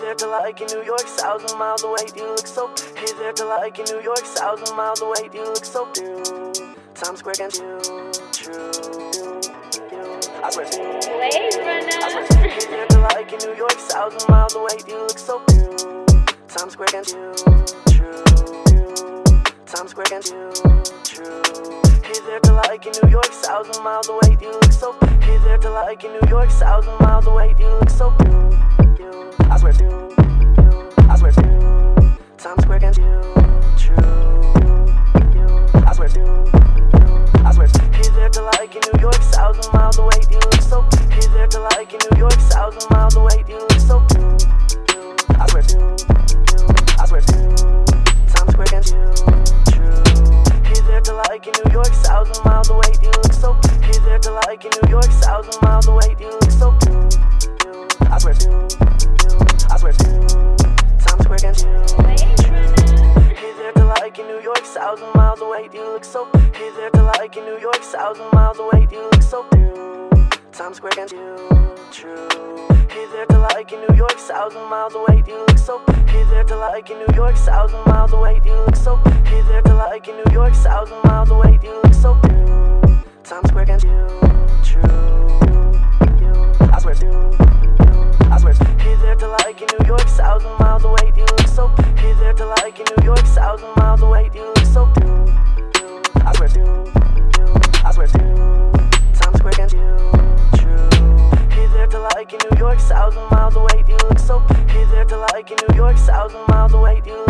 there to like in New York, 1,000 miles away. Do you look so? Hey there to like in New York, 1,000 miles away. Do you look so? Times Square against you, true. I swear to you. Hey there to like in New York, 1,000 miles away. Do you look so? Times Square against you, true. Times Square against you, true. Hey there to like in New York, 1,000 miles away. Do you look so? Hey there to like in New York, 1,000 miles away. Do you look so? I swear to you. I swear to you. Times Square against you, true. I swear to you. I swear to you. Hey there to like in New York, 1,000 miles away. Do you look so? Hey there to like in New York, 1,000 miles away. Do you look so? I swear to you. I swear to you. Times Square against you, true. Hey there to like in New York, 1,000 miles away. Do you look so? Hey there to like in New York, 1,000 miles away. Do you look so? I swear to you. I swear to you. Times Square against you. Hey there to like in New York, 1,000 miles away. Do you look so? Hey there to like in New York, 1,000 miles away. Do you look so? Times Square against you, true. Hey there to like in New York, 1,000 miles away. Do you look so? Hey there to like in New York, 1,000 miles away. Do you look so? Hey there to like in New York, 1,000 miles away. Do you look so? Times Square against you, true. I swear to you. I swear to you. Hey there to like in New York, 1,000 miles away. Do you look so? Hey there to like in New York, 1,000 miles away. Do you look so? I swear to you. I swear to you. Times Square against you, true. Hey there to like in New York, 1,000 miles away. Do you look so? Hey there to like in New York, 1,000 miles away. Do you